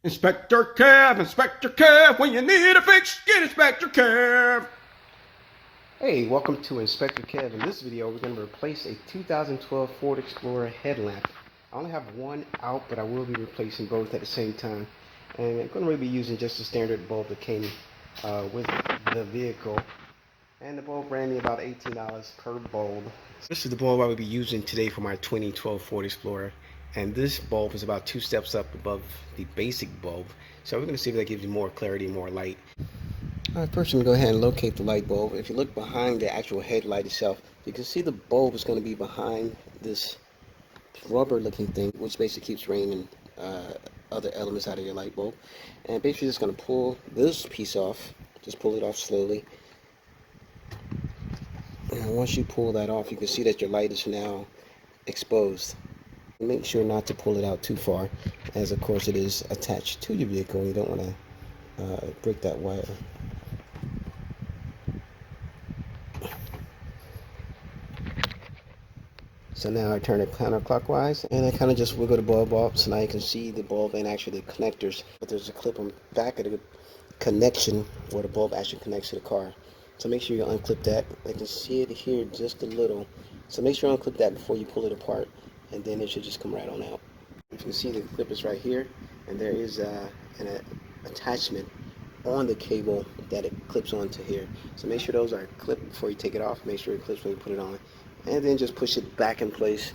Inspector Kev, when you need a fix, get Inspector Kev. Hey, welcome to Inspector Kev. In this video, we're going to replace a 2012 Ford Explorer headlamp. I only have one out, but I will be replacing both at the same time. And I'm going to really be using just the standard bulb that came with the vehicle. And the bulb ran me about $18 per bulb. This is the bulb I will be using today for my 2012 Ford Explorer. And this bulb is about 2 steps up above the basic bulb. So we're going to see if that gives you more clarity, more light. First, I'm going to go ahead and locate the light bulb. If you look behind the actual headlight itself, you can see the bulb is going to be behind this rubber looking thing, which basically keeps rain and other elements out of your light bulb. And basically just going to pull this piece off. Just pull it off slowly. And once you pull that off, you can see that your light is now exposed. Make sure not to pull it out too far, as of course it is attached to your vehicle. You don't want to break that wire. So now I turn it counterclockwise, and I kind of just wiggle the bulb off, so now you can see the bulb and actually the connectors. But there's a clip on the back of the connection where the bulb actually connects to the car. So make sure you unclip that. I can see it here just a little. So make sure you unclip that before you pull it apart, and then it should just come right on out. You can see the clip is right here, and there is an attachment on the cable that it clips onto here. So make sure those are clipped before you take it off. Make sure it clips when you put it on, and then just push it back in place.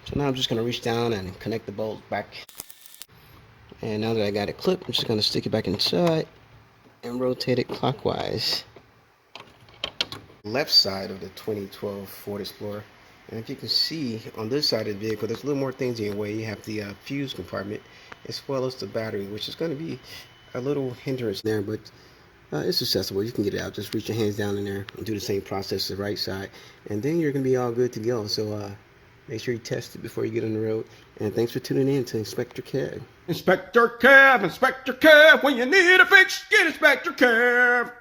So now I'm just going to reach down and connect the bolt back. And now that I got it clipped, I'm just going to stick it back inside and rotate it clockwise. Left side of the 2012 Ford Explorer, and if you can see on this side of the vehicle, there's a little more things in your way. You have the fuse compartment as well as the battery, which is going to be a little hindrance there, but it's accessible. You can get it out. Just reach your hands down in there and do the same process to the right side, and then you're going to be all good to go. So make sure you test it before you get on the road. And thanks for tuning in to Inspector Kev. Inspector Kev, when you need a fix, get Inspector Kev.